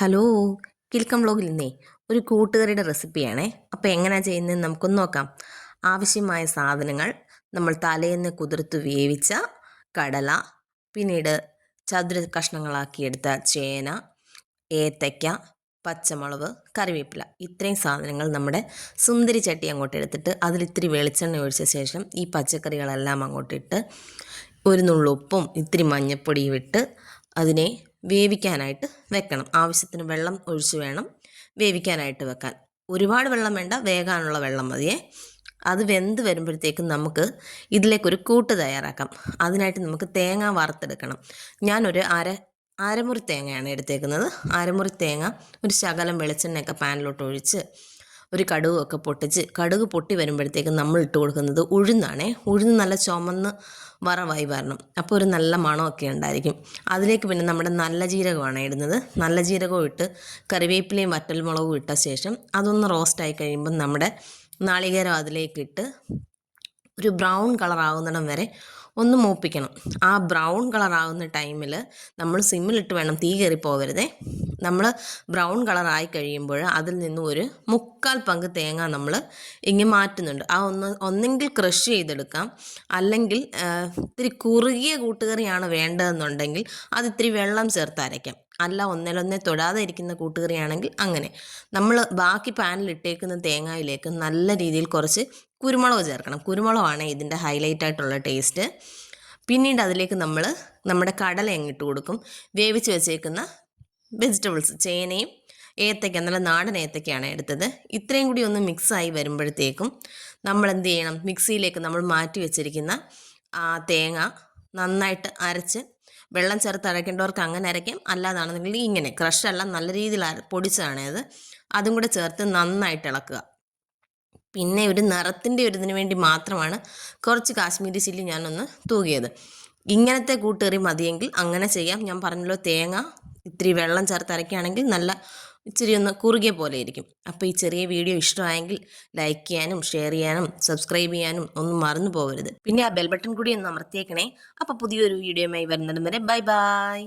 Hello, കിൽക്കം വ്ലോഗിൽ നിന്നേ ഒരു കൂട്ടുകറിയുടെ റെസിപ്പിയാണേ. അപ്പോൾ എങ്ങനെയാണ് ചെയ്യുന്നതെന്ന് നമുക്കൊന്ന് നോക്കാം. ആവശ്യമായ സാധനങ്ങൾ: നമ്മൾ തലേന്ന് കുതിർത്ത് വേവിച്ച കടല, പിന്നീട് ചതുര കഷ്ണങ്ങളാക്കിയെടുത്ത ചേന, ഏത്തയ്ക്ക, പച്ചമുളക്, കറിവേപ്പില. ഇത്രയും സാധനങ്ങൾ നമ്മുടെ സുന്ദരി ചട്ടി അങ്ങോട്ട് എടുത്തിട്ട് അതിലിത്തിരി വെളിച്ചെണ്ണ ഒഴിച്ച ശേഷം ഈ പച്ചക്കറികളെല്ലാം അങ്ങോട്ടിട്ട് ഒരു നുള്ളുപ്പും ഇത്തിരി മഞ്ഞൾപ്പൊടിയും ഇട്ട് അതിനെ വേവിക്കാനായിട്ട് വെക്കണം. ആവശ്യത്തിന് വെള്ളം ഒഴിച്ച് വേണം വേവിക്കാനായിട്ട് വെക്കാൻ. ഒരുപാട് വെള്ളം വേണ്ട, വേകാനുള്ള വെള്ളം മതിയേ. അത് വെന്ത് വരുമ്പോഴത്തേക്കും നമുക്ക് ഇതിലേക്കൊരു കൂട്ട് തയ്യാറാക്കാം. അതിനായിട്ട് നമുക്ക് തേങ്ങ വറുത്തെടുക്കണം. ഞാനൊരു അരമുറി തേങ്ങയാണ് എടുത്തേക്കുന്നത്. അരമുറി തേങ്ങ ഒരു ശകലം വെളിച്ചെണ്ണയൊക്കെ പാനിലോട്ട് ഒഴിച്ച് ഒരു കടുകൊക്കെ പൊട്ടിച്ച്, കടുക് പൊട്ടി വരുമ്പോഴത്തേക്കും നമ്മൾ ഇട്ട് കൊടുക്കുന്നത് ഉഴുന്നാണേ. ഉഴുന്ന് നല്ല ചുമന്ന് വറവായി വരണം. അപ്പോൾ ഒരു നല്ല മണമൊക്കെ ഉണ്ടായിരിക്കും. അതിലേക്ക് പിന്നെ നമ്മുടെ നല്ല ജീരകമാണ് ഇടുന്നത്. നല്ല ജീരകവും ഇട്ട് കറിവേപ്പിലയും വറ്റൽമുളകും ഇട്ട ശേഷം അതൊന്ന് റോസ്റ്റായി കഴിയുമ്പം നമ്മുടെ നാളികേരം അതിലേക്കിട്ട് ഒരു ബ്രൗൺ കളറാകുന്നിടം വരെ ഒന്ന് മൂപ്പിക്കണം. ആ ബ്രൗൺ കളറാകുന്ന ടൈമിൽ നമ്മൾ സിമ്മിലിട്ട് വേണം, തീ കയറി പോകരുതേ. നമ്മൾ ബ്രൗൺ കളറായി കഴിയുമ്പോൾ അതിൽ നിന്നും ഒരു 3/4 പങ്ക് തേങ്ങ നമ്മൾ ഇങ്ങനെ മാറ്റുന്നുണ്ട്. ആ ഒന്നെങ്കിൽ ക്രഷ് ചെയ്തെടുക്കാം, അല്ലെങ്കിൽ ഇത്തിരി കുറുകിയ കൂട്ടുകറിയാണ് വേണ്ടതെന്നുണ്ടെങ്കിൽ അത് ഇത്തിരി വെള്ളം ചേർത്ത് അരയ്ക്കാം. അല്ല ഒന്നിലൊന്നേ തൊടാതെ ഇരിക്കുന്ന കൂട്ടുകറിയാണെങ്കിൽ അങ്ങനെ. നമ്മൾ ബാക്കി പാനിലിട്ടേക്കുന്ന തേങ്ങയിലേക്ക് നല്ല രീതിയിൽ കുറച്ച് കുരുമുളക് ചേർക്കണം. കുരുമുളകാണ് ഇതിൻ്റെ ഹൈലൈറ്റ് ആയിട്ടുള്ള ടേസ്റ്റ്. പിന്നീട് അതിലേക്ക് നമ്മൾ നമ്മുടെ കടല എങ്ങിട്ട് കൊടുക്കും. വേവിച്ച് വെച്ചേക്കുന്ന വെജിറ്റബിൾസ്, ചേനയും ഏത്തയ്ക്ക, നല്ല നാടൻ ഏത്തയ്ക്കയാണ് എടുത്തത്. ഇത്രയും കൂടി ഒന്ന് മിക്സായി വരുമ്പോഴത്തേക്കും നമ്മൾ എന്ത് ചെയ്യണം, മിക്സിയിലേക്ക് നമ്മൾ മാറ്റി വെച്ചിരിക്കുന്ന ആ തേങ്ങ നന്നായിട്ട് അരച്ച്, വെള്ളം ചേർത്ത് അരയ്ക്കേണ്ടവർക്ക് അങ്ങനെ അരയ്ക്കാം, അല്ലാതാണെന്നുണ്ടെങ്കിൽ ഇങ്ങനെ ക്രഷല്ല, നല്ല രീതിയിൽ പൊടിച്ചതാണ് അത്. അതും കൂടെ ചേർത്ത് നന്നായിട്ട് ഇളക്കുക. പിന്നെ ഒരു നിറത്തിൻ്റെ ഒരു ഇതിന് വേണ്ടി മാത്രമാണ് കുറച്ച് കാശ്മീരി ചില്ലി ഞാനൊന്ന് തൂകിയത്. ഇങ്ങനത്തെ കൂട്ടുകറി മതിയെങ്കിൽ അങ്ങനെ ചെയ്യാം. ഞാൻ പറഞ്ഞല്ലോ, തേങ്ങ ഇത്തിരി വെള്ളം ചേർത്ത് അരയ്ക്കുകയാണെങ്കിൽ നല്ല ഇച്ചിരി ഒന്ന് കുറുകിയ പോലെ ഇരിക്കും. അപ്പോൾ ഈ ചെറിയ വീഡിയോ ഇഷ്ടമായെങ്കിൽ ലൈക്ക് ചെയ്യാനും ഷെയർ ചെയ്യാനും സബ്സ്ക്രൈബ് ചെയ്യാനും ഒന്നും മറന്നു പോകരുത്. പിന്നെ ആ ബെൽ ബട്ടൺ കൂടി ഒന്ന് അമർത്തിയേക്കണേ. അപ്പോൾ പുതിയൊരു വീഡിയോയുമായി വരുന്നത് വരെ ബൈ ബൈ.